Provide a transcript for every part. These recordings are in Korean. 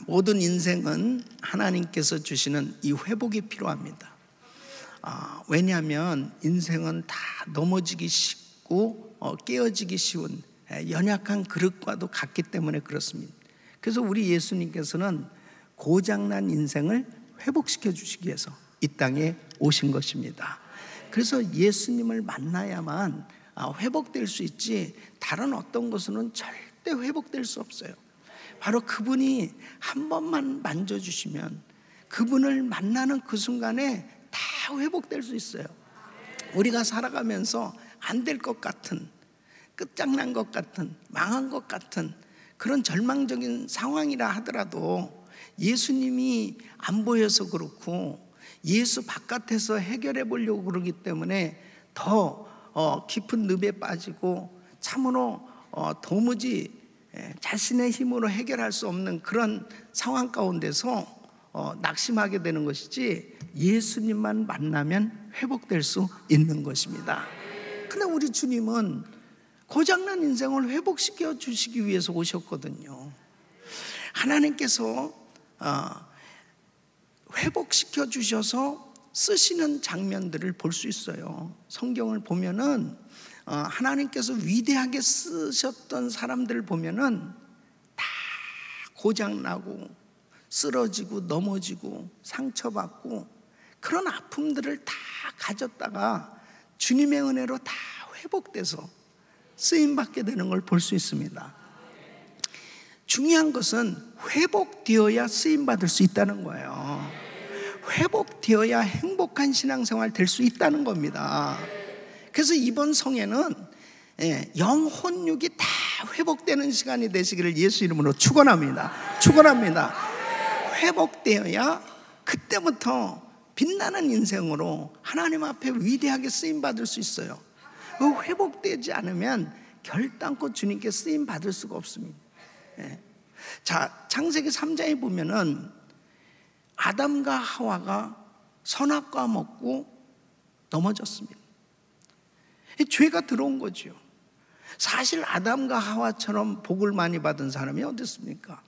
모든 인생은 하나님께서 주시는 이 회복이 필요합니다. 왜냐하면 인생은 다 넘어지기 쉽고 깨어지기 쉬운 연약한 그릇과도 같기 때문에 그렇습니다. 그래서 우리 예수님께서는 고장난 인생을 회복시켜 주시기 위해서 이 땅에 오신 것입니다. 그래서 예수님을 만나야만 회복될 수 있지 다른 어떤 것은 절대 회복될 수 없어요. 바로 그분이 한 번만 만져주시면 그분을 만나는 그 순간에 다 회복될 수 있어요. 우리가 살아가면서 안 될 것 같은, 끝장난 것 같은, 망한 것 같은 그런 절망적인 상황이라 하더라도 예수님이 안 보여서 그렇고 예수 바깥에서 해결해 보려고 그러기 때문에 더 깊은 늪에 빠지고 참으로 도무지 자신의 힘으로 해결할 수 없는 그런 상황 가운데서 낙심하게 되는 것이지 예수님만 만나면 회복될 수 있는 것입니다. 근데 우리 주님은 고장난 인생을 회복시켜 주시기 위해서 오셨거든요. 하나님께서 회복시켜 주셔서 쓰시는 장면들을 볼 수 있어요. 성경을 보면은 하나님께서 위대하게 쓰셨던 사람들을 보면은 다 고장나고 쓰러지고 넘어지고 상처받고 그런 아픔들을 다 가졌다가 주님의 은혜로 다 회복돼서 쓰임받게 되는 걸 볼 수 있습니다. 중요한 것은 회복되어야 쓰임받을 수 있다는 거예요. 회복되어야 행복한 신앙생활 될 수 있다는 겁니다. 그래서 이번 성회는 영혼육이 다 회복되는 시간이 되시기를 예수 이름으로 축원합니다. 축원합니다. 회복되어야 그때부터 빛나는 인생으로 하나님 앞에 위대하게 쓰임받을 수 있어요. 회복되지 않으면 결단코 주님께 쓰임받을 수가 없습니다. 자, 창세기 3장에 보면은 아담과 하와가 선악과 먹고 넘어졌습니다. 죄가 들어온 거죠. 사실 아담과 하와처럼 복을 많이 받은 사람이 어디 있습니까?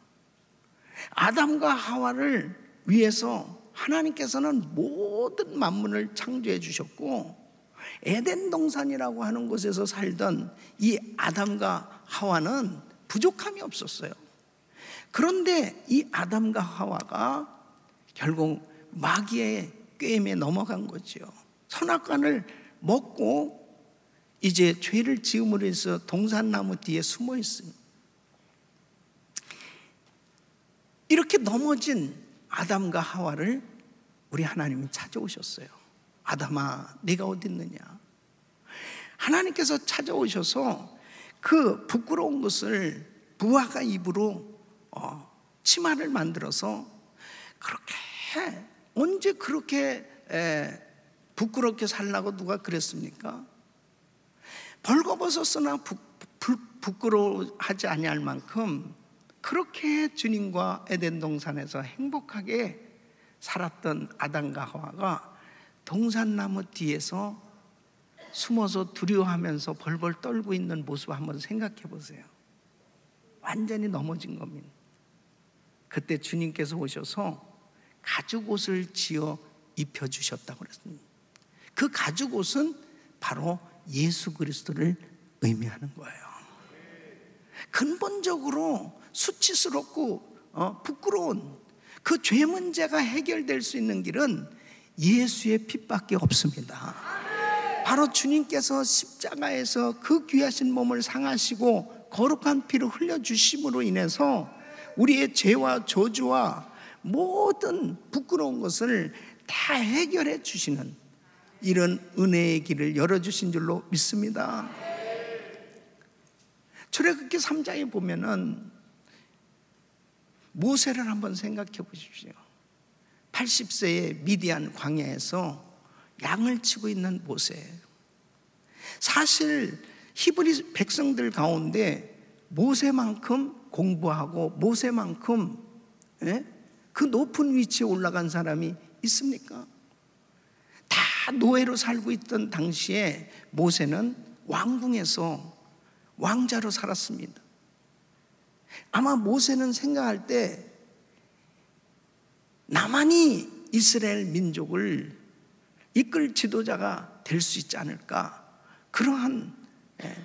아담과 하와를 위해서 하나님께서는 모든 만물을 창조해 주셨고 에덴 동산이라고 하는 곳에서 살던 이 아담과 하와는 부족함이 없었어요. 그런데 이 아담과 하와가 결국 마귀의 꾀임에 넘어간 거죠. 선악과를 먹고 이제 죄를 지음으로 해서 동산나무 뒤에 숨어 있습니다. 이렇게 넘어진 아담과 하와를 우리 하나님이 찾아오셨어요. 아담아, 네가 어디 있느냐? 하나님께서 찾아오셔서 그 부끄러운 것을 부하가 입으로 치마를 만들어서 그렇게 언제 그렇게 부끄럽게 살라고 누가 그랬습니까? 벌거벗었으나 부끄러워하지 아니할 만큼 그렇게 주님과 에덴 동산에서 행복하게 살았던 아담과 하와가 동산나무 뒤에서 숨어서 두려워하면서 벌벌 떨고 있는 모습 한번 생각해 보세요. 완전히 넘어진 겁니다. 그때 주님께서 오셔서 가죽옷을 지어 입혀주셨다고 그랬습니다. 그 가죽옷은 바로 예수 그리스도를 의미하는 거예요. 근본적으로 수치스럽고 부끄러운 그 죄 문제가 해결될 수 있는 길은 예수의 핏밖에 없습니다. 바로 주님께서 십자가에서 그 귀하신 몸을 상하시고 거룩한 피를 흘려주심으로 인해서 우리의 죄와 저주와 모든 부끄러운 것을 다 해결해 주시는 이런 은혜의 길을 열어주신 줄로 믿습니다. 출애굽기 3장에 보면은 모세를 한번 생각해 보십시오. 80세의 미디안 광야에서 양을 치고 있는 모세. 사실 히브리 백성들 가운데 모세만큼 공부하고 모세만큼 그 높은 위치에 올라간 사람이 있습니까? 다 노예로 살고 있던 당시에 모세는 왕궁에서 왕자로 살았습니다. 아마 모세는 생각할 때 나만이 이스라엘 민족을 이끌 지도자가 될 수 있지 않을까, 그러한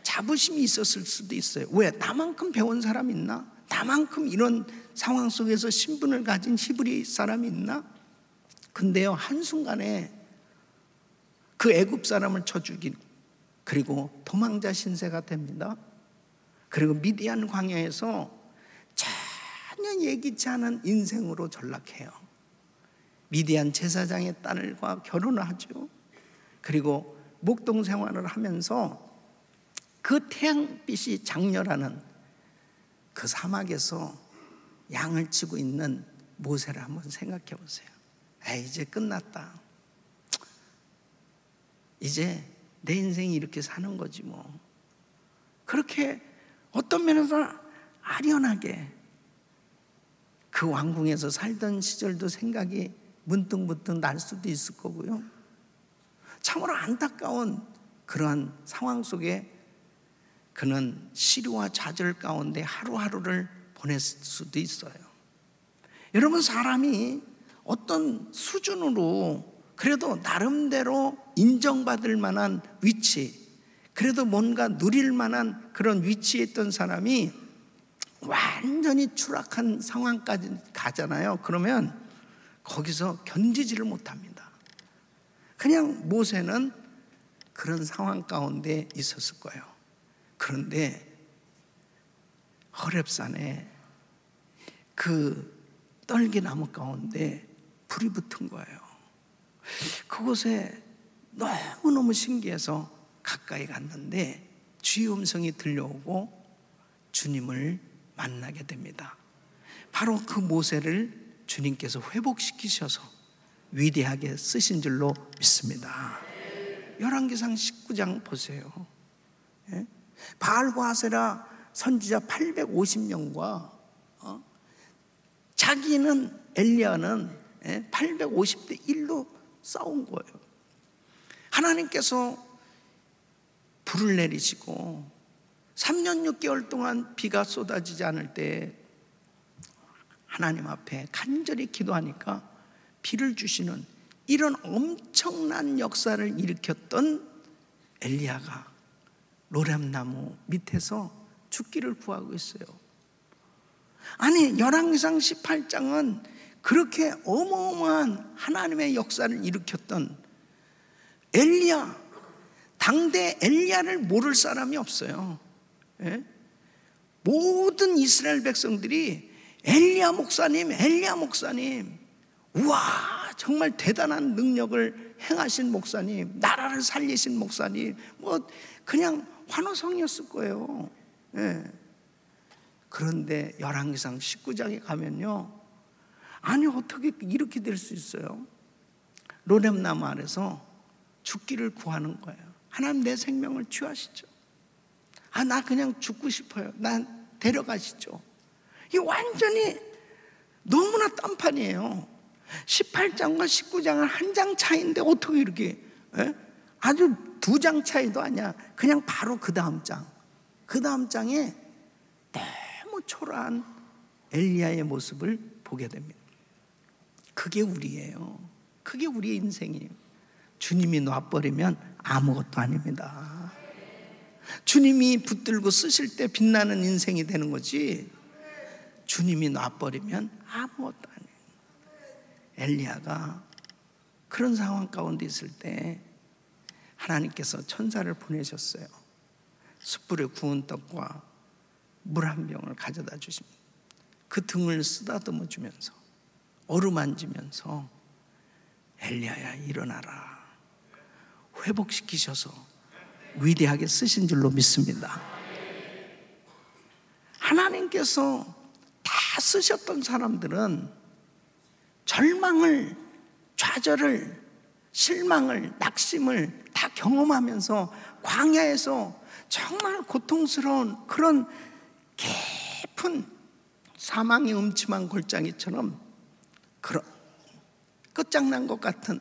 자부심이 있었을 수도 있어요. 왜? 나만큼 배운 사람이 있나? 나만큼 이런 상황 속에서 신분을 가진 히브리 사람이 있나? 근데요, 한순간에 그 애굽 사람을 쳐 죽인, 그리고 도망자 신세가 됩니다. 그리고 미디안 광야에서 전혀 예기치 않은 인생으로 전락해요. 미디안 제사장의 딸과 결혼을 하죠. 그리고 목동 생활을 하면서 그 태양빛이 장렬하는 그 사막에서 양을 치고 있는 모세를 한번 생각해 보세요. 이제 끝났다. 이제 내 인생이 이렇게 사는 거지 뭐. 그렇게 어떤 면에서 아련하게 그 왕궁에서 살던 시절도 생각이 문득문득 날 수도 있을 거고요. 참으로 안타까운 그러한 상황 속에 그는 시류와 좌절 가운데 하루하루를 보냈을 수도 있어요. 여러분, 사람이 어떤 수준으로 그래도 나름대로 인정받을 만한 위치, 그래도 뭔가 누릴 만한 그런 위치에 있던 사람이 완전히 추락한 상황까지 가잖아요. 그러면 거기서 견디지를 못합니다. 그냥 모세는 그런 상황 가운데 있었을 거예요. 그런데 호렙산에 그 떨기나무 가운데 불이 붙은 거예요. 그곳에 너무너무 신기해서 가까이 갔는데 주의 음성이 들려오고 주님을 만나게 됩니다. 바로 그 모세를 주님께서 회복시키셔서 위대하게 쓰신 줄로 믿습니다. 열왕기상 19장 보세요. 바알과 아세라 선지자 850명과 자기는 엘리야는 850대 1로 싸운 거예요. 하나님께서 불을 내리시고 3년 6개월 동안 비가 쏟아지지 않을 때 하나님 앞에 간절히 기도하니까 비를 주시는 이런 엄청난 역사를 일으켰던 엘리야가 로뎀나무 밑에서 죽기를 구하고 있어요. 아니, 열왕기상 18장은 그렇게 어마어마한 하나님의 역사를 일으켰던 엘리야, 당대 엘리야를 모를 사람이 없어요. 모든 이스라엘 백성들이 엘리야 목사님, 엘리야 목사님, 우와, 정말 대단한 능력을 행하신 목사님, 나라를 살리신 목사님, 뭐 그냥 환호성이었을 거예요. 그런데 열왕기상 19장에 가면요, 아니 어떻게 이렇게 될 수 있어요? 로뎀나무 아래서 죽기를 구하는 거예요. 하나님, 내 생명을 취하시죠. 나 그냥 죽고 싶어요. 난 데려가시죠. 이 완전히 너무나 딴판이에요. 18장과 19장은 한 장 차이인데 어떻게 이렇게 아주 2장 차이도 아니야. 그냥 바로 그 다음 장, 그 다음 장에 너무 초라한 엘리야의 모습을 보게 됩니다. 그게 우리예요. 그게 우리의 인생이에요. 주님이 놔버리면 아무것도 아닙니다. 주님이 붙들고 쓰실 때 빛나는 인생이 되는 거지, 주님이 놔버리면 아무것도 아니에요. 엘리야가 그런 상황 가운데 있을 때 하나님께서 천사를 보내셨어요. 숯불에 구운 떡과 물 한 병을 가져다 주십니다. 그 등을 쓰다듬어 주면서 어루만지면서 엘리야야 일어나라, 회복시키셔서 위대하게 쓰신 줄로 믿습니다. 하나님께서 다 쓰셨던 사람들은 절망을, 좌절을, 실망을, 낙심을 다 경험하면서 광야에서 정말 고통스러운 그런 깊은 사망의 음침한 골짜기처럼 그런 끝장난 것 같은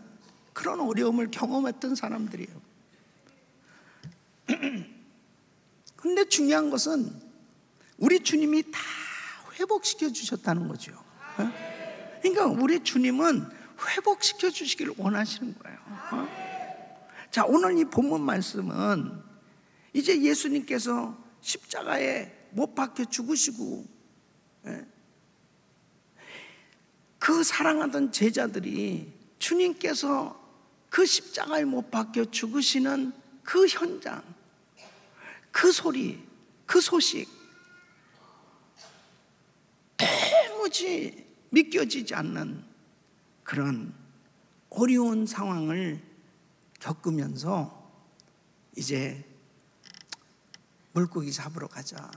그런 어려움을 경험했던 사람들이에요. 근데 중요한 것은 우리 주님이 다 회복시켜 주셨다는 거죠. 그러니까 우리 주님은 회복시켜 주시기를 원하시는 거예요. 자, 오늘 이 본문 말씀은 이제 예수님께서 십자가에 못 박혀 죽으시고 그 사랑하던 제자들이 주님께서 그 십자가에 못 박혀 죽으시는 그 현장, 그 소리, 그 소식 도무지 믿겨지지 않는 그런 어려운 상황을 겪으면서 이제 물고기 잡으러 가자.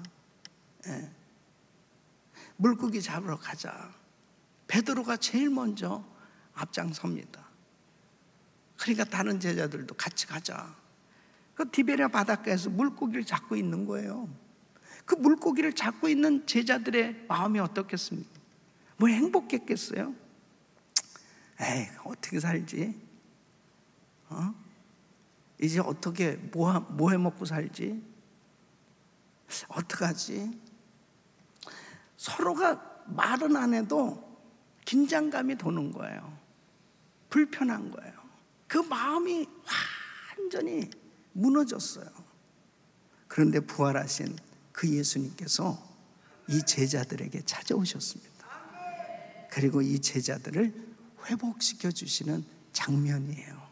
물고기 잡으러 가자. 베드로가 제일 먼저 앞장섭니다. 그러니까 다른 제자들도 같이 가자. 그 디베랴 바닷가에서 물고기를 잡고 있는 거예요. 그 물고기를 잡고 있는 제자들의 마음이 어떻겠습니까? 뭐 행복했겠어요? 에이, 어떻게 살지? 이제 어떻게 뭐 해 먹고 살지? 어떡하지? 서로가 말은 안 해도 긴장감이 도는 거예요. 불편한 거예요. 그 마음이 완전히 무너졌어요. 그런데 부활하신 그 예수님께서 이 제자들에게 찾아오셨습니다. 그리고 이 제자들을 회복시켜 주시는 장면이에요.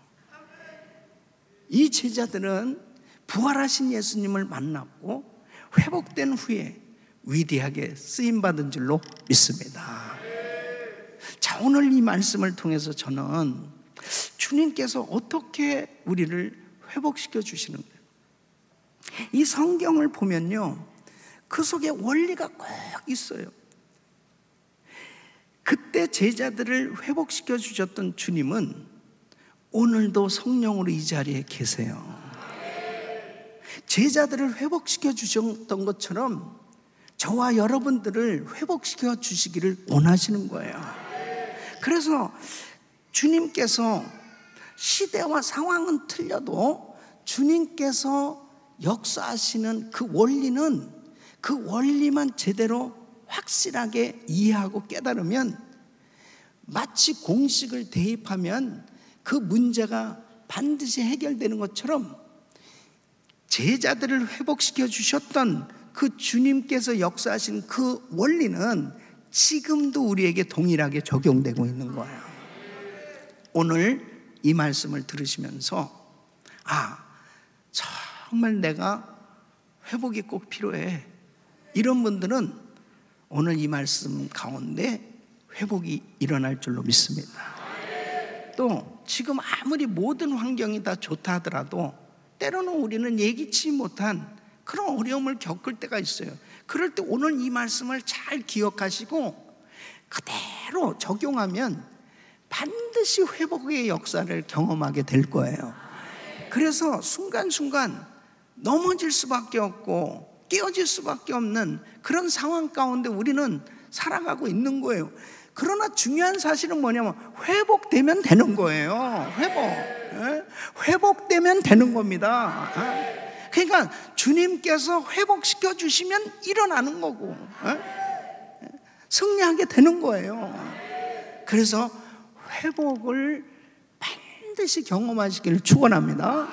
이 제자들은 부활하신 예수님을 만났고 회복된 후에 위대하게 쓰임받은 줄로 믿습니다. 자, 오늘 이 말씀을 통해서 저는 주님께서 어떻게 우리를 회복시켜 주시는 거예요. 이 성경을 보면요, 그 속에 원리가 꼭 있어요. 그때 제자들을 회복시켜 주셨던 주님은 오늘도 성령으로 이 자리에 계세요. 제자들을 회복시켜 주셨던 것처럼 저와 여러분들을 회복시켜 주시기를 원하시는 거예요. 그래서 주님께서 시대와 상황은 틀려도 주님께서 역사하시는 그 원리는 그 원리만 제대로 확실하게 이해하고 깨달으면 마치 공식을 대입하면 그 문제가 반드시 해결되는 것처럼 제자들을 회복시켜 주셨던 그 주님께서 역사하신 그 원리는 지금도 우리에게 동일하게 적용되고 있는 거예요. 오늘 이 말씀을 들으시면서 정말 내가 회복이 꼭 필요해, 이런 분들은 오늘 이 말씀 가운데 회복이 일어날 줄로 믿습니다. 또 지금 아무리 모든 환경이 다 좋다 하더라도 때로는 우리는 예기치 못한 그런 어려움을 겪을 때가 있어요. 그럴 때 오늘 이 말씀을 잘 기억하시고 그대로 적용하면 반드시 회복의 역사를 경험하게 될 거예요. 그래서 순간순간 넘어질 수밖에 없고 깨어질 수밖에 없는 그런 상황 가운데 우리는 살아가고 있는 거예요. 그러나 중요한 사실은 뭐냐면 회복되면 되는 거예요. 회복되면 되는 겁니다. 그러니까 주님께서 회복시켜 주시면 일어나는 거고 승리하게 되는 거예요. 그래서 회복을 반드시 경험하시기를 축원합니다.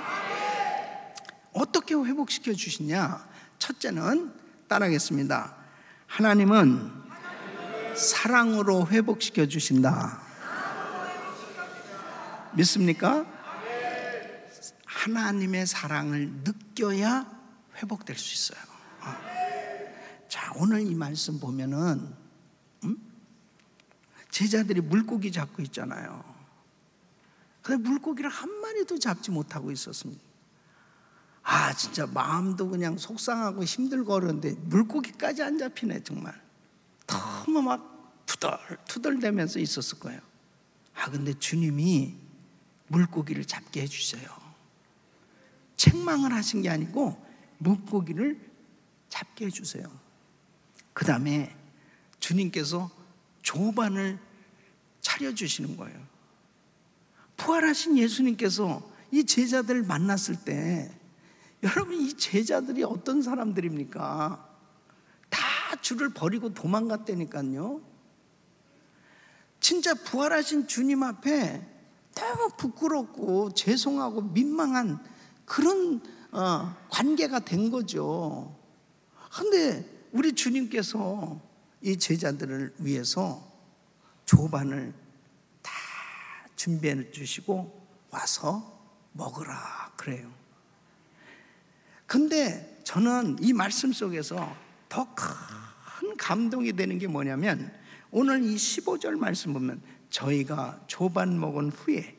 어떻게 회복시켜 주시냐? 첫째는 따라하겠습니다. 하나님은 사랑으로 회복시켜 주신다. 믿습니까? 하나님의 사랑을 느껴야 회복될 수 있어요. 자, 오늘 이 말씀 보면은 제자들이 물고기 잡고 있잖아요. 근데 물고기를 한 마리도 잡지 못하고 있었습니다. 진짜 마음도 그냥 속상하고 힘들고 그러는데 물고기까지 안 잡히네. 정말 너무 막 투덜대면서 있었을 거예요. 근데 주님이 물고기를 잡게 해주셔요. 책망을 하신 게 아니고 물고기를 잡게 해주세요. 그 다음에 주님께서 조반을 차려주시는 거예요. 부활하신 예수님께서 이 제자들을 만났을 때 여러분, 이 제자들이 어떤 사람들입니까? 다 주를 버리고 도망갔다니까요. 진짜 부활하신 주님 앞에 너무 부끄럽고 죄송하고 민망한 그런 관계가 된 거죠. 그런데 우리 주님께서 이 제자들을 위해서 조반을 다 준비해 주시고 와서 먹으라 그래요. 근데 저는 이 말씀 속에서 더 큰 감동이 되는 게 뭐냐면, 오늘 이 15절 말씀 보면 저희가 조반 먹은 후에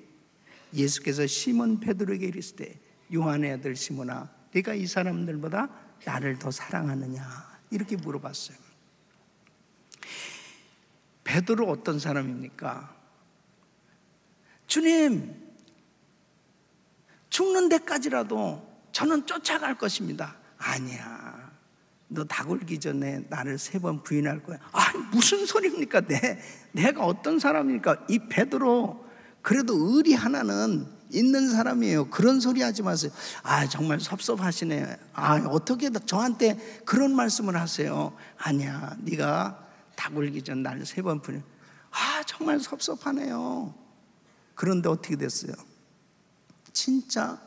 예수께서 시몬 베드로에게 이르시되 요한의 아들 시몬아 네가 이 사람들보다 나를 더 사랑하느냐 이렇게 물어봤어요. 베드로 어떤 사람입니까? 주님, 죽는 데까지라도 저는 쫓아갈 것입니다. 아니야, 너 닭 울기 전에 나를 3번 부인할 거야. 아, 무슨 소리입니까? 내가 어떤 사람입니까? 이 베드로 그래도 의리 하나는 있는 사람이에요. 그런 소리 하지 마세요. 아, 정말 섭섭하시네. 아, 어떻게 저한테 그런 말씀을 하세요? 아니야, 네가 닭 울기 전 나를 3번 부인. 아, 정말 섭섭하네요. 그런데 어떻게 됐어요? 진짜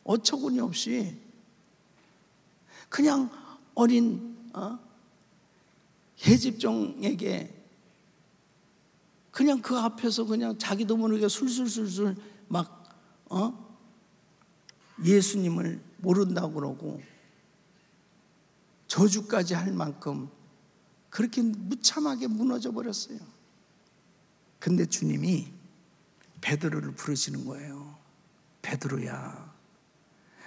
어처구니 없이 그냥 어린 계집종에게 그냥 그 앞에서 그냥 자기도 모르게 술술술술 막 예수님을 모른다고 그러고 저주까지 할 만큼 그렇게 무참하게 무너져 버렸어요. 근데 주님이 베드로를 부르시는 거예요. 베드로야.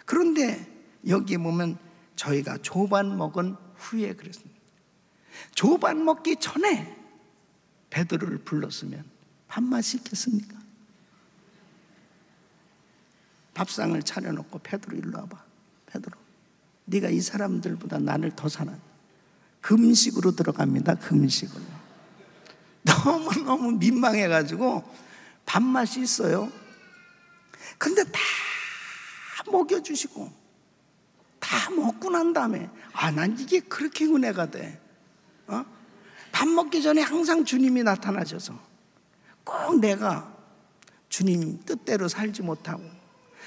그런데 여기 보면 저희가 조반 먹은 후에 그랬습니다. 조반 먹기 전에 베드로를 불렀으면 밥맛 있겠습니까? 밥상을 차려놓고 베드로 일로 와봐. 베드로, 네가 이 사람들보다 나를 더 사랑해. 금식으로 들어갑니다. 금식으로. 너무너무 민망해가지고 밥맛이 있어요. 근데 다 먹여주시고 다 먹고 난 다음에 난 이게 그렇게 은혜가 돼. 밥 먹기 전에 항상 주님이 나타나셔서 꼭 내가 주님 뜻대로 살지 못하고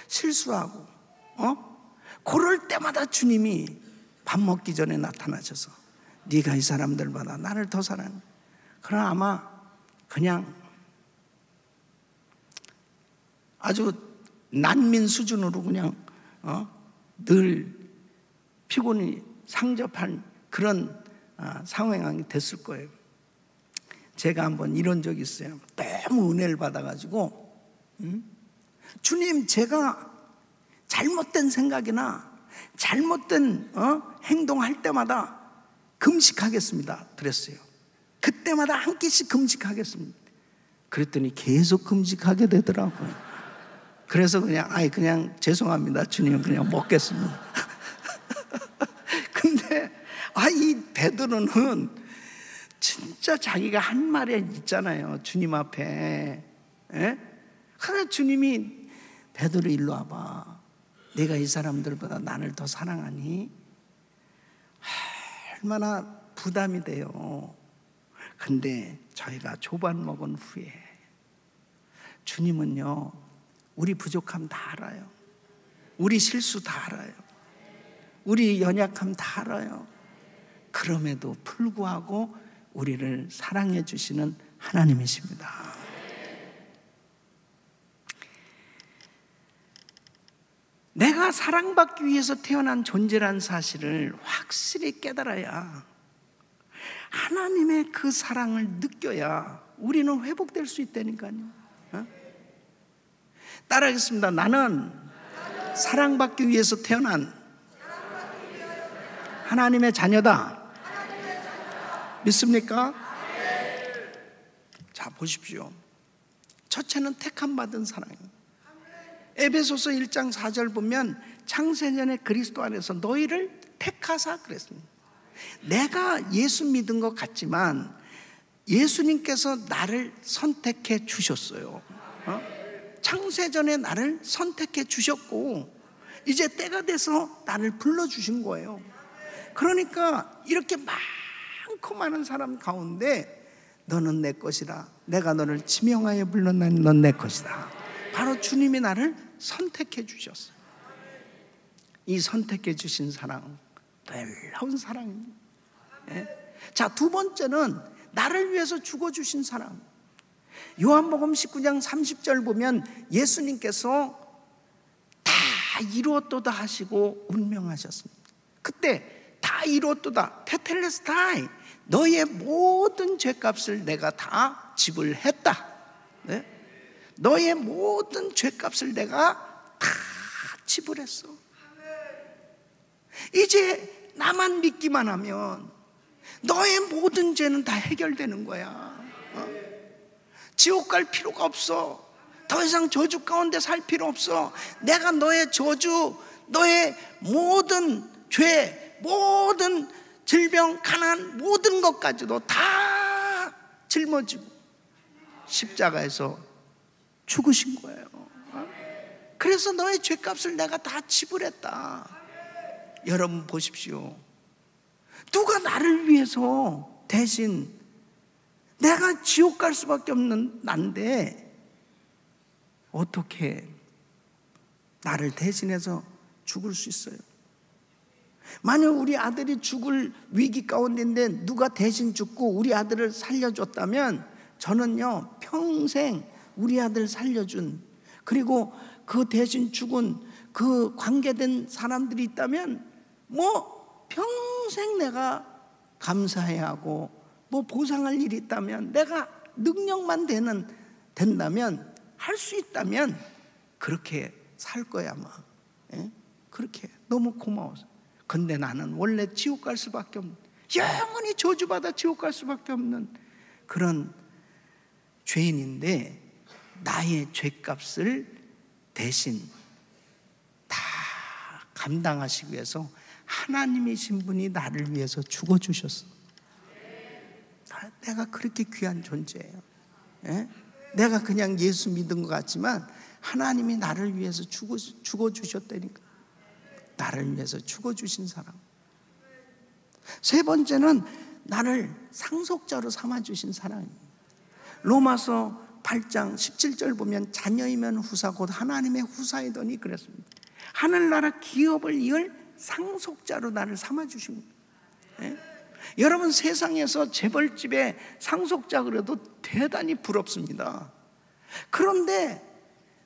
실수하고 그럴 때마다 주님이 밥 먹기 전에 나타나셔서 네가 이 사람들보다 나를 더 사랑해. 그러나 아마 그냥 아주 난민 수준으로 그냥 늘 피곤이 상접한 그런 상황이 됐을 거예요. 제가 한번 이런 적이 있어요. 너무 은혜를 받아가지고 주님, 제가 잘못된 생각이나 잘못된 행동할 때마다 금식하겠습니다 그랬어요. 그때마다 한 끼씩 금식하겠습니다. 그랬더니 계속 금식하게 되더라고요. 그래서 그냥 죄송합니다 주님, 그냥 먹겠습니다. 근데 이 베드로는 진짜 자기가 한 말이 있잖아요, 주님 앞에. 그래서 주님이 베드로 일로 와봐. 내가 이 사람들보다 나를 더 사랑하니? 얼마나 부담이 돼요. 근데 저희가 조반 먹은 후에 주님은요, 우리 부족함 다 알아요. 우리 실수 다 알아요. 우리 연약함 다 알아요. 그럼에도 불구하고 우리를 사랑해 주시는 하나님이십니다. 내가 사랑받기 위해서 태어난 존재라는 사실을 확실히 깨달아야, 하나님의 그 사랑을 느껴야 우리는 회복될 수 있다니까요. 따라하겠습니다. 나는 사랑받기 위해서 태어난 하나님의 자녀다. 믿습니까? 자, 보십시오. 첫째는 택함받은 사랑입니다. 에베소서 1장 4절 보면 창세전에 그리스도 안에서 너희를 택하사 그랬습니다. 내가 예수 믿은 것 같지만 예수님께서 나를 선택해 주셨어요. 창세전에 나를 선택해 주셨고 이제 때가 돼서 나를 불러주신 거예요. 그러니까 이렇게 많고 많은 사람 가운데 너는 내 것이다. 내가 너를 지명하여 불렀나니 넌 내 것이다. 바로 주님이 나를 선택해 주셨어요. 이 선택해 주신 사랑, 놀라운 사랑입니다. 자, 두 번째는 나를 위해서 죽어주신 사랑. 요한복음 19장 30절 보면 예수님께서 다 이루었도다 하시고 운명하셨습니다. 그때 다 이루었도다, 테텔레스타이, 너의 모든 죄값을 내가 다 지불했다. 너의 모든 죄값을 내가 다 지불했어. 이제 나만 믿기만 하면 너의 모든 죄는 다 해결되는 거야. 지옥 갈 필요가 없어. 더 이상 저주 가운데 살 필요 없어. 내가 너의 저주, 너의 모든 죄, 모든 질병, 가난, 모든 것까지도 다 짊어지고 십자가에서 죽으신 거예요. 그래서 너의 죄값을 내가 다 지불했다. 여러분 보십시오. 누가 나를 위해서 대신, 내가 지옥 갈 수밖에 없는 난데 어떻게 나를 대신해서 죽을 수 있어요? 만약 우리 아들이 죽을 위기 가운데인데 누가 대신 죽고 우리 아들을 살려줬다면 저는요, 평생 우리 아들 살려준, 그리고 그 대신 죽은 그 관계된 사람들이 있다면 뭐 평생 내가 감사해야 하고, 뭐 보상할 일이 있다면, 내가 능력만 된다면, 할 수 있다면 그렇게 살 거야 아마. 그렇게 너무 고마워서. 근데 나는 원래 지옥 갈 수밖에 없는, 영원히 저주받아 지옥 갈 수밖에 없는 그런 죄인인데, 나의 죄값을 대신 다 감당하시기 위해서 하나님이신 분이 나를 위해서 죽어주셨어. 내가 그렇게 귀한 존재예요. 내가 그냥 예수 믿은 것 같지만 하나님이 나를 위해서 죽어주셨다니까. 나를 위해서 죽어주신 사람. 세 번째는 나를 상속자로 삼아주신 사랑입니다. 로마서 8장 17절 보면 자녀이면 후사 곧 하나님의 후사이더니 그랬습니다. 하늘나라 기업을 이을 상속자로 나를 삼아주신 거예요. 여러분, 세상에서 재벌집의 상속자 그래도 대단히 부럽습니다. 그런데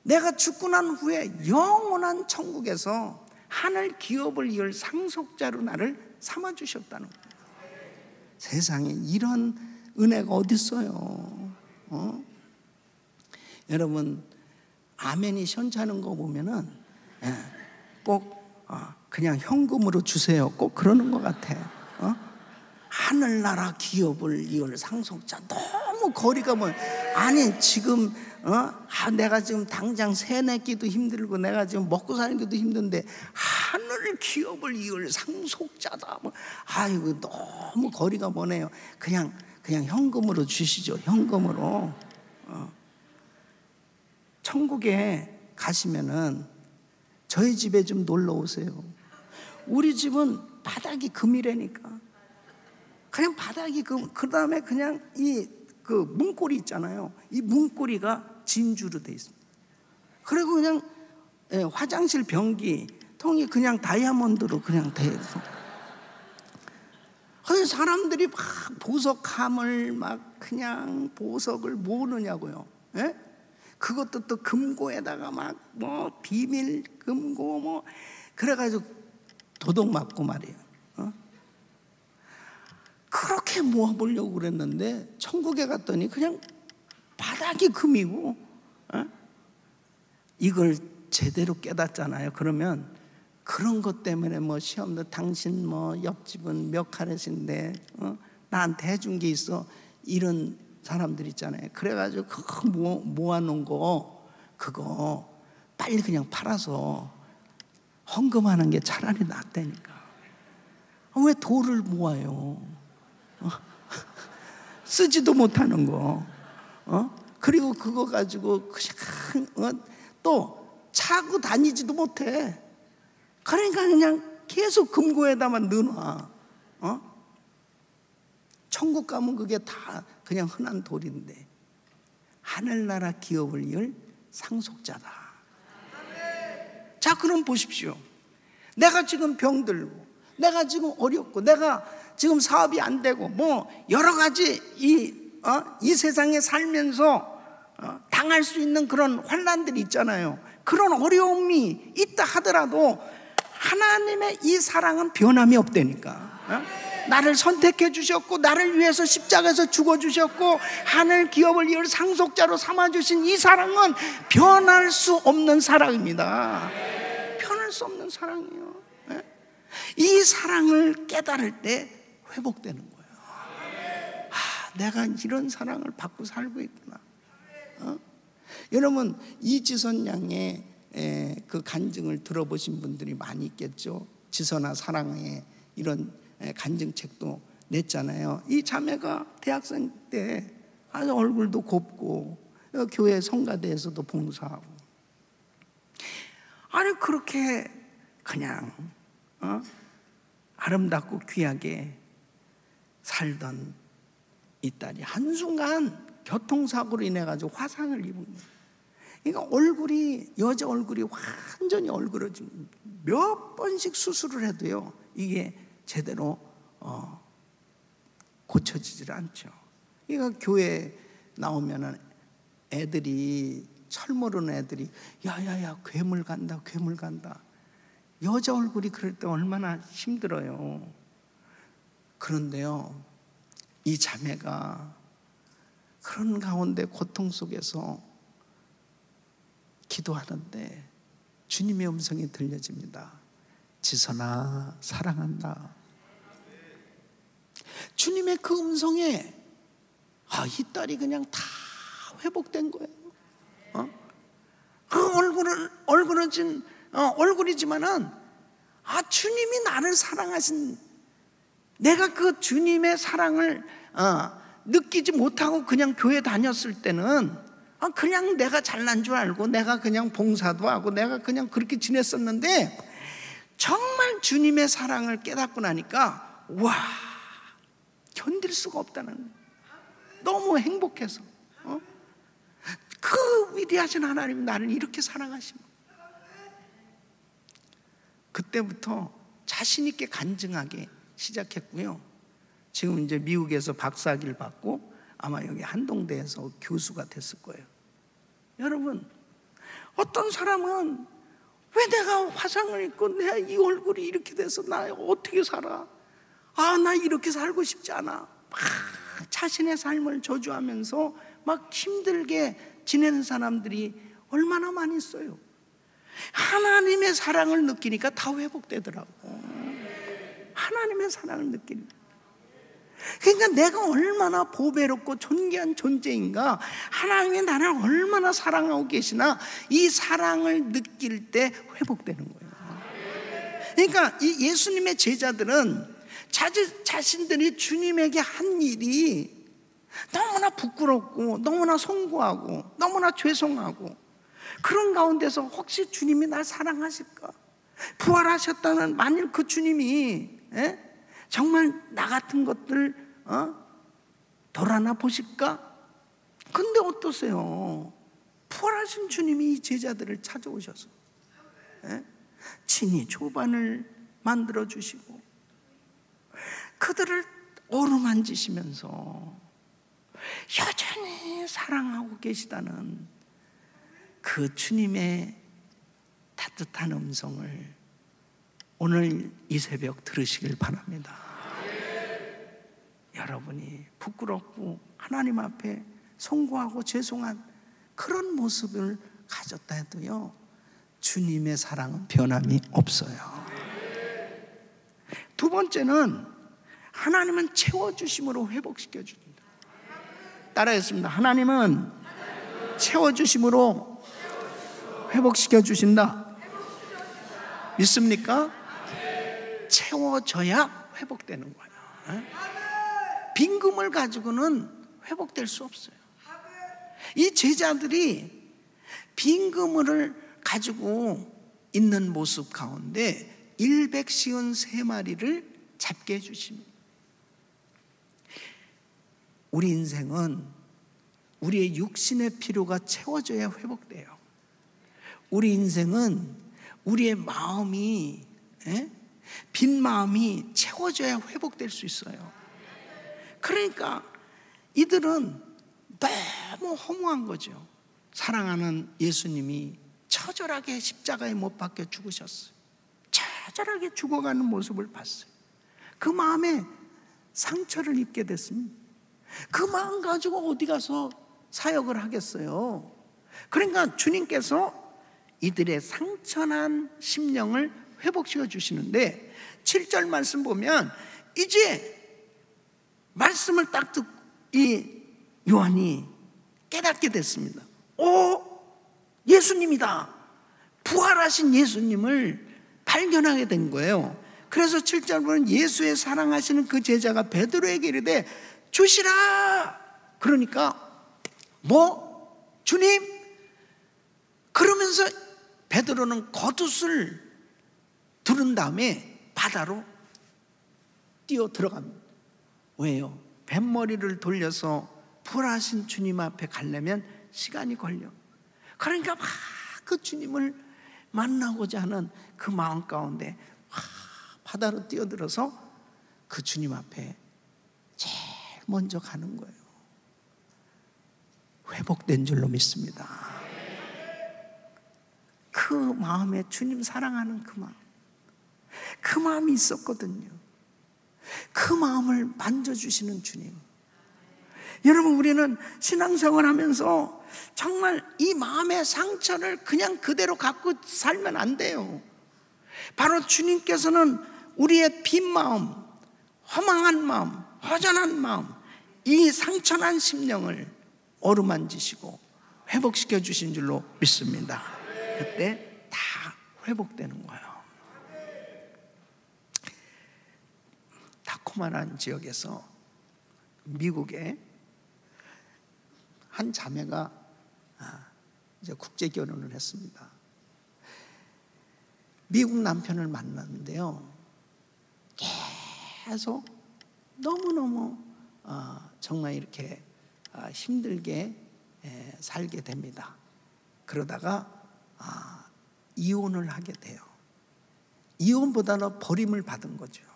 내가 죽고 난 후에 영원한 천국에서 하늘 기업을 이을 상속자로 나를 삼아주셨다는 거예요. 세상에 이런 은혜가 어디 있어요? 여러분, 아멘이 시원찮은 거 보면은 꼭 그냥 현금으로 주세요, 꼭 그러는 것 같아. 하늘나라 기업을 이을 상속자, 너무 거리가 멀. 아니 지금 내가 지금 당장 새 내기도 힘들고 내가 지금 먹고 살기도 힘든데 하늘 기업을 이을 상속자다. 아이고 너무 거리가 머네요. 그냥 현금으로 주시죠. 현금으로. 천국에 가시면은 저희 집에 좀 놀러 오세요. 우리 집은 바닥이 금이라니까. 그냥 바닥이 그 다음에 그냥 그 문고리 있잖아요. 이 문고리가 진주로 돼 있습니다. 그리고 그냥 화장실 변기 통이 그냥 다이아몬드로 그냥 돼 있어. 그래서 사람들이 막 보석함을 막 그냥 보석을 모으느냐고요. 그것도 또 금고에다가 막 뭐 비밀 금고 뭐 그래가지고 도둑 맞고 말이에요. 그렇게 모아보려고 그랬는데 천국에 갔더니 그냥 바닥이 금이고. 이걸 제대로 깨닫잖아요. 그러면 그런 것 때문에 뭐 시험도 당신 뭐 옆집은 몇 카렛인데 나한테 해준 게 있어, 이런 사람들 있잖아요. 그래가지고 그거 모아놓은 거 그거 빨리 그냥 팔아서 헌금하는 게 차라리 낫다니까. 왜 돌을 모아요? 쓰지도 못하는 거. 그리고 그거 가지고 그냥 또 차고 다니지도 못해. 그러니까 그냥 계속 금고에다만 넣어놔. 천국 천국 가면 그게 다 그냥 흔한 돌인데 하늘나라 기업을 이을 상속자다. 자, 그럼 보십시오. 내가 지금 병들고, 내가 지금 어렵고, 내가 지금 사업이 안 되고, 뭐 여러 가지 이 세상에 살면서 당할 수 있는 그런 환난들이 있잖아요. 그런 어려움이 있다 하더라도 하나님의 이 사랑은 변함이 없다니까. 나를 선택해 주셨고, 나를 위해서 십자가에서 죽어 주셨고, 하늘 기업을 이을 상속자로 삼아 주신 이 사랑은 변할 수 없는 사랑입니다. 변할 수 없는 사랑이에요. 이 사랑을 깨달을 때 회복되는 거예요. 내가 이런 사랑을 받고 살고 있구나. 여러분, 이지선 양의 그 간증을 들어보신 분들이 많이 있겠죠. 지선아 사랑해, 이런 간증책도 냈잖아요. 이 자매가 대학생 때 아주 얼굴도 곱고 교회 성가대에서도 봉사하고, 아니 그렇게 그냥 아름답고 귀하게 살던 이 딸이 한순간 교통사고로 인해 가지고 화상을 입은 거예요. 그러니까 얼굴이, 여자 얼굴이 완전히 얼그러진, 몇 번씩 수술을 해도요 이게 제대로 고쳐지질 않죠. 그러니까 교회 나오면은 애들이, 철 모르는 애들이 야야야 괴물 간다, 괴물 간다. 여자 얼굴이 그럴 때 얼마나 힘들어요. 그런데요, 이 자매가 그런 가운데 고통 속에서 기도하는데 주님의 음성이 들려집니다. 지선아 사랑한다. 주님의 그 음성에 이 딸이 그냥 다 회복된 거예요. 그 얼굴은 얼굴이지만은 주님이 나를 사랑하신, 내가 그 주님의 사랑을 느끼지 못하고 그냥 교회 다녔을 때는 그냥 내가 잘난 줄 알고 내가 그냥 봉사도 하고 내가 그냥 그렇게 지냈었는데, 정말 주님의 사랑을 깨닫고 나니까 와, 견딜 수가 없다는 거예요. 너무 행복해서 그 위대하신 하나님이 나를 이렇게 사랑하신 거예요. 그때부터 자신 있게 간증하기 시작했고요. 지금 이제 미국에서 박사학위를 받고 아마 여기 한동대에서 교수가 됐을 거예요. 여러분, 어떤 사람은 왜 내가 화상을 입고 내가 이 얼굴이 이렇게 돼서 나 어떻게 살아? 나 이렇게 살고 싶지 않아. 막 자신의 삶을 저주하면서 막 힘들게 지내는 사람들이 얼마나 많이 있어요. 하나님의 사랑을 느끼니까 다 회복되더라고. 하나님의 사랑을 느끼니까. 그러니까 내가 얼마나 보배롭고 존귀한 존재인가, 하나님이 나를 얼마나 사랑하고 계시나, 이 사랑을 느낄 때 회복되는 거예요. 그러니까 이 예수님의 제자들은 자신들이 주님에게 한 일이 너무나 부끄럽고 너무나 송구하고 너무나 죄송하고, 그런 가운데서 혹시 주님이 날 사랑하실까? 부활하셨다는 만일 그 주님이 정말 나 같은 것들 돌아나 보실까? 근데 어떠세요? 부활하신 주님이 이 제자들을 찾아오셔서 친히 조반을 만들어 주시고 그들을 어루만지시면서 여전히 사랑하고 계시다는 그 주님의 따뜻한 음성을 오늘 이 새벽 들으시길 바랍니다. 여러분이 부끄럽고 하나님 앞에 송구하고 죄송한 그런 모습을 가졌다 해도요, 주님의 사랑은 변함이 없어요. 두 번째는 하나님은 채워주심으로 회복시켜 줍니다. 따라했습니다. 하나님은 채워주심으로 회복시켜 주신다. 믿습니까? 채워져야 회복되는 거예요. 빈금을 가지고는 회복될 수 없어요. 이 제자들이 빈금을 가지고 있는 모습 가운데 153마리를 잡게 해주십니다. 우리 인생은 우리의 육신의 필요가 채워져야 회복돼요. 우리 인생은 우리의 마음이, 빈 마음이 채워져야 회복될 수 있어요. 그러니까 이들은 너무 허무한 거죠. 사랑하는 예수님이 처절하게 십자가에 못 박혀 죽으셨어요. 처절하게 죽어가는 모습을 봤어요. 그 마음에 상처를 입게 됐습니다. 그 마음 가지고 어디 가서 사역을 하겠어요. 그러니까 주님께서 이들의 상처난 심령을 회복시켜 주시는데 7절 말씀 보면 이제 말씀을 딱 듣고 이 요한이 깨닫게 됐습니다. 예수님이다. 부활하신 예수님을 발견하게 된 거예요. 그래서 7절 보면 예수의 사랑하시는 그 제자가 베드로에게 이르되 주시라. 그러니까 주님? 그러면서 베드로는 겉옷을 두른 다음에 바다로 뛰어 들어갑니다. 왜요? 뱃머리를 돌려서 부활하신 주님 앞에 가려면 시간이 걸려. 그러니까 막 그 주님을 만나고자 하는 그 마음 가운데 바다로 뛰어들어서 그 주님 앞에 제일 먼저 가는 거예요. 회복된 줄로 믿습니다. 그 마음에 주님 사랑하는 그 마음이 있었거든요. 그 마음을 만져주시는 주님. 여러분, 우리는 신앙생활 하면서 정말 이 마음의 상처를 그냥 그대로 갖고 살면 안 돼요. 바로 주님께서는 우리의 빈 마음, 허망한 마음, 허전한 마음, 이 상처난 심령을 어루만지시고 회복시켜 주신 줄로 믿습니다. 그때 다 회복되는 거예요. 타코마라는 지역에서 미국에 한 자매가 이제 국제 결혼을 했습니다. 미국 남편을 만났는데요, 계속 너무너무 정말 이렇게 힘들게 살게 됩니다. 그러다가 이혼을 하게 돼요. 이혼보다는 버림을 받은 거죠.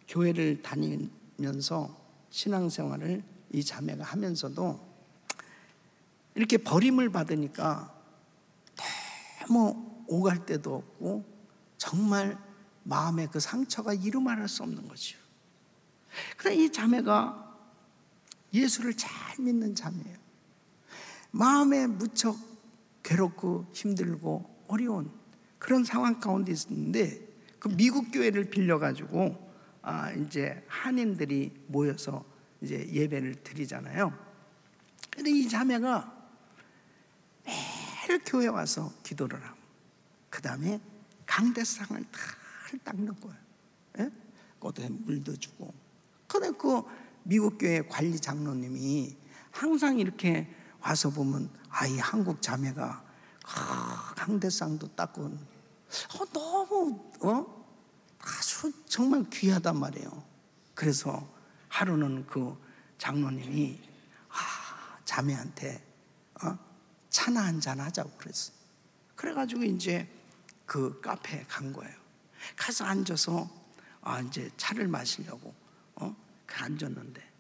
교회를 다니면서 신앙생활을 이 자매가 하면서도 이렇게 버림을 받으니까 너무 오갈 데도 없고 정말 마음의 그 상처가 이루 말할 수 없는 거죠. 그런데 이 자매가 예수를 잘 믿는 자매예요. 마음에 무척 괴롭고 힘들고 어려운 그런 상황 가운데 있었는데 그 미국 교회를 빌려가지고 이제 한인들이 모여서 이제 예배를 드리잖아요. 근데 이 자매가 매일 교회 와서 기도를 하고 그 다음에 강대상을 다 닦는 거예요. 거기에 물도 주고. 근데 그 미국 교회 관리 장로님이 항상 이렇게 와서 보면 이 한국 자매가 강대상도 닦고 너무 아주 정말 귀하단 말이에요. 그래서 하루는 그 장로님이 자매한테 차나 한잔 하자고 그랬어. 그래가지고 이제 그 카페에 간 거예요. 가서 앉아서 이제 차를 마시려고 앉았는데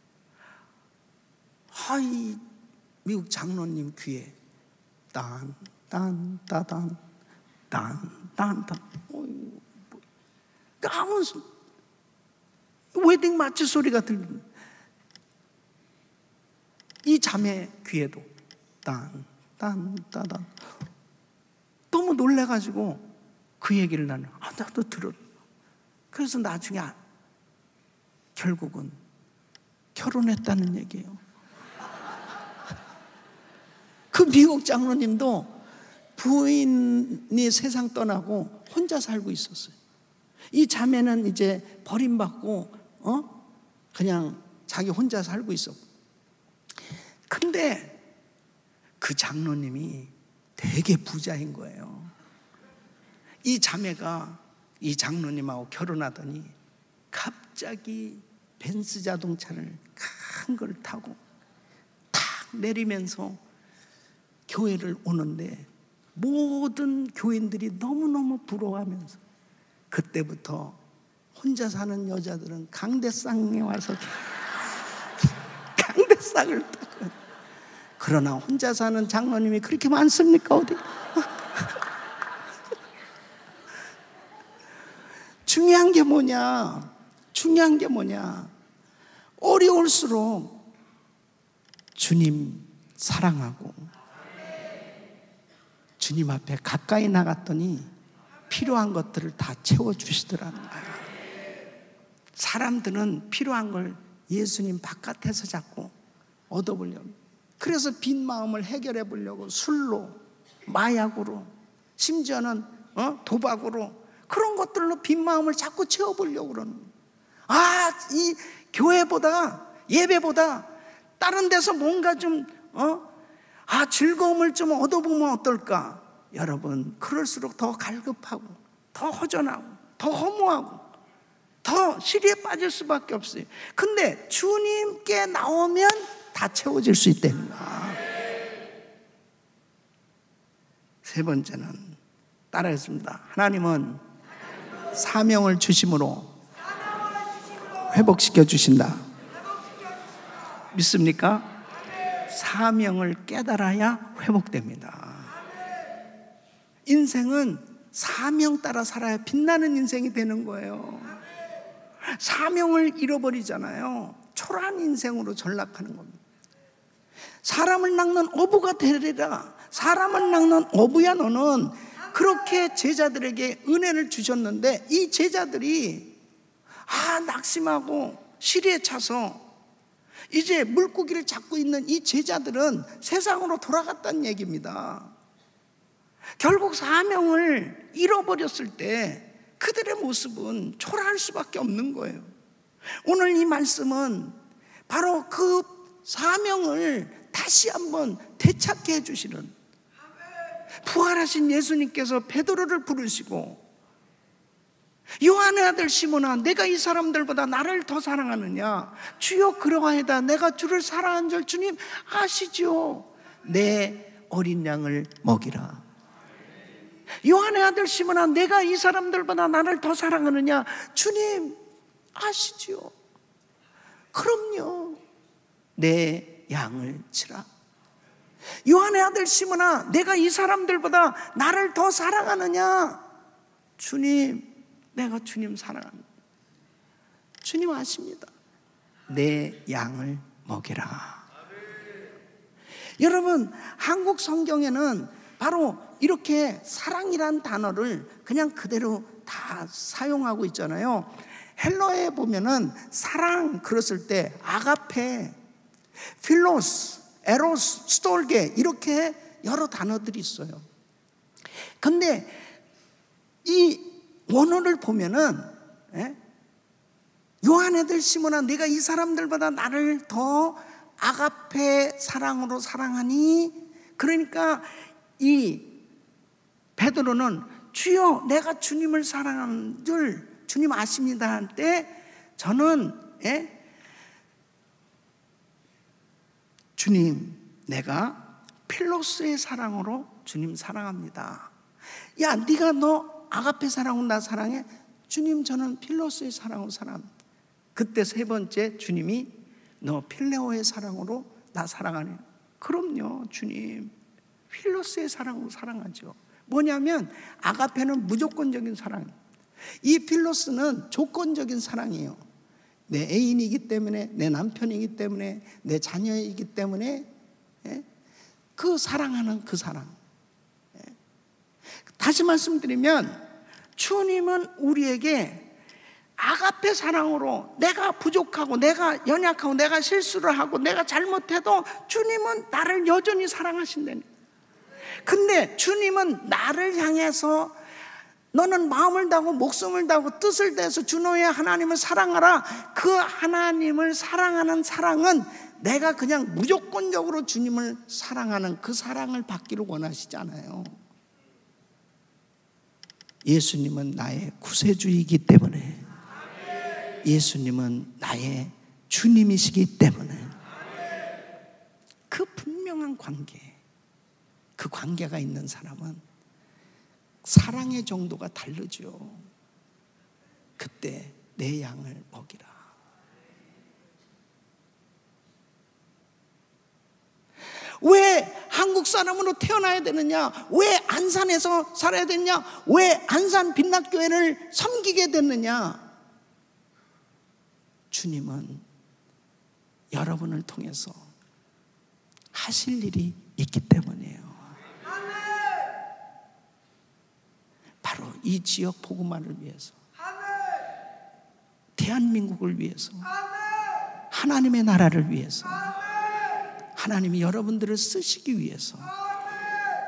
이 미국 장로님 귀에 딴딴따단 딴딴딴 아무 웨딩 마치 소리가 들리는 이 자매 귀에도 딴딴따단 너무 놀래가지고 그 얘기를 나도 들었. 그래서 나중에 결국은 결혼했다는 얘기예요. 그 미국 장로님도 부인이 세상 떠나고 혼자 살고 있었어요. 이 자매는 이제 버림받고 그냥 자기 혼자 살고 있었고. 근데 그 장로님이 되게 부자인 거예요. 이 자매가 이 장로님하고 결혼하더니 갑자기 벤츠 자동차를 큰 걸 타고 탁 내리면서 교회를 오는데 모든 교인들이 너무너무 부러워하면서 그때부터 혼자 사는 여자들은 강대상에 와서 강대상을 타고, 그러나 혼자 사는 장로님이 그렇게 많습니까 어디? 중요한 게 뭐냐? 중요한 게 뭐냐? 어려울수록 주님 사랑하고 주님 앞에 가까이 나갔더니 필요한 것들을 다 채워주시더라는 거예요. 사람들은 필요한 걸 예수님 바깥에서 자꾸 얻어보려고, 그래서 빈 마음을 해결해 보려고 술로, 마약으로, 심지어는 도박으로, 그런 것들로 빈 마음을 자꾸 채워보려고 그러는 거예요. 이 교회보다, 예배보다 다른 데서 뭔가 좀 즐거움을 좀 얻어보면 어떨까? 여러분, 그럴수록 더 갈급하고 더 허전하고 더 허무하고 더 시리에 빠질 수밖에 없어요. 근데 주님께 나오면 다 채워질 수 있답니다. 세 번째는 따라했습니다. 하나님은 사명을 주심으로 회복시켜 주신다. 믿습니까? 사명을 깨달아야 회복됩니다. 인생은 사명 따라 살아야 빛나는 인생이 되는 거예요. 사명을 잃어버리잖아요. 초라한 인생으로 전락하는 겁니다. 사람을 낚는 어부가 되리라. 사람을 낚는 어부야 너는. 그렇게 제자들에게 은혜를 주셨는데 이 제자들이 낙심하고 시리에 차서 이제 물고기를 잡고 있는 이 제자들은 세상으로 돌아갔다는 얘기입니다. 결국 사명을 잃어버렸을 때 그들의 모습은 초라할 수밖에 없는 거예요. 오늘 이 말씀은 바로 그 사명을 다시 한번 되찾게 해주시는, 부활하신 예수님께서 베드로를 부르시고 요한의 아들 시몬아 내가 이 사람들보다 나를 더 사랑하느냐? 주여 그러하이다. 내가 주를 사랑한 줄 주님 아시죠? 내 어린 양을 먹이라. 요한의 아들 시몬아 내가 이 사람들보다 나를 더 사랑하느냐? 주님 아시죠? 그럼요. 내 양을 치라. 요한의 아들 시몬아 내가 이 사람들보다 나를 더 사랑하느냐? 주님 내가 주님 사랑합니다. 주님 아십니다. 내 양을 먹이라. 여러분, 한국 성경에는 바로 이렇게 사랑이란 단어를 그냥 그대로 다 사용하고 있잖아요. 헬러에 보면은 사랑 그랬을 때 아가페, 필로스, 에로스, 스톨게 이렇게 여러 단어들이 있어요. 근데 이 원어를 보면은 요한의 아들 시몬아 네가 이 사람들보다 나를 더 아가페 사랑으로 사랑하니, 그러니까 이 베드로는 주여 내가 주님을 사랑하는 줄 주님 아십니다 할 때 저는 주님 내가 필로스의 사랑으로 주님 사랑합니다. 야 네가 너 아가페 사랑으로 나 사랑해? 주님 저는 필로스의 사랑으로 사랑합니다. 그때 세 번째 주님이 너 필레오의 사랑으로 나 사랑하네. 그럼요 주님 필로스의 사랑으로 사랑하죠. 뭐냐면 아가페는 무조건적인 사랑입니다. 이 필로스는 조건적인 사랑이에요. 내 애인이기 때문에, 내 남편이기 때문에, 내 자녀이기 때문에 그 사랑하는 그 사랑. 다시 말씀드리면 주님은 우리에게 아가페 사랑으로 내가 부족하고 내가 연약하고 내가 실수를 하고 내가 잘못해도 주님은 나를 여전히 사랑하신다니. 근데 주님은 나를 향해서 너는 마음을 다하고 목숨을 다하고 뜻을 다해서 주 너의 하나님을 사랑하라. 그 하나님을 사랑하는 사랑은 내가 그냥 무조건적으로 주님을 사랑하는 그 사랑을 받기를 원하시지 않아요. 예수님은 나의 구세주이기 때문에 예수님은 나의 주님이시기 때문에 그 분명한 관계, 그 관계가 있는 사람은 사랑의 정도가 다르죠. 그때 내 양을 먹이라. 왜 한국 사람으로 태어나야 되느냐? 왜 안산에서 살아야 되느냐? 왜 안산 빛납교회를 섬기게 됐느냐? 주님은 여러분을 통해서 하실 일이 있기 때문이에요. 바로 이 지역 복음화를 위해서, 대한민국을 위해서, 하나님의 나라를 위해서, 하나님이 여러분들을 쓰시기 위해서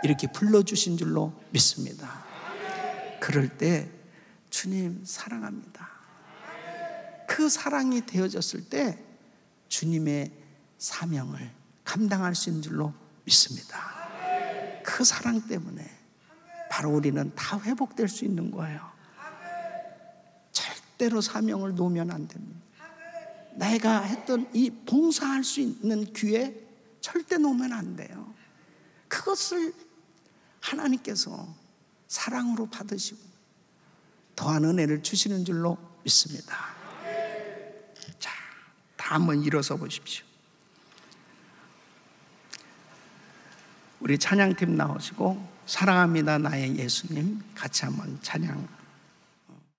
이렇게 불러주신 줄로 믿습니다. 그럴 때 주님 사랑합니다. 그 사랑이 되어졌을 때 주님의 사명을 감당할 수 있는 줄로 믿습니다. 그 사랑 때문에 바로 우리는 다 회복될 수 있는 거예요. 절대로 사명을 놓으면 안 됩니다. 내가 했던 이 봉사할 수 있는 기회 절대 놓으면 안 돼요. 그것을 하나님께서 사랑으로 받으시고 더한 은혜를 주시는 줄로 믿습니다. 자, 다 한번 일어서 보십시오. 우리 찬양팀 나오시고 사랑합니다 나의 예수님 같이 한번 찬양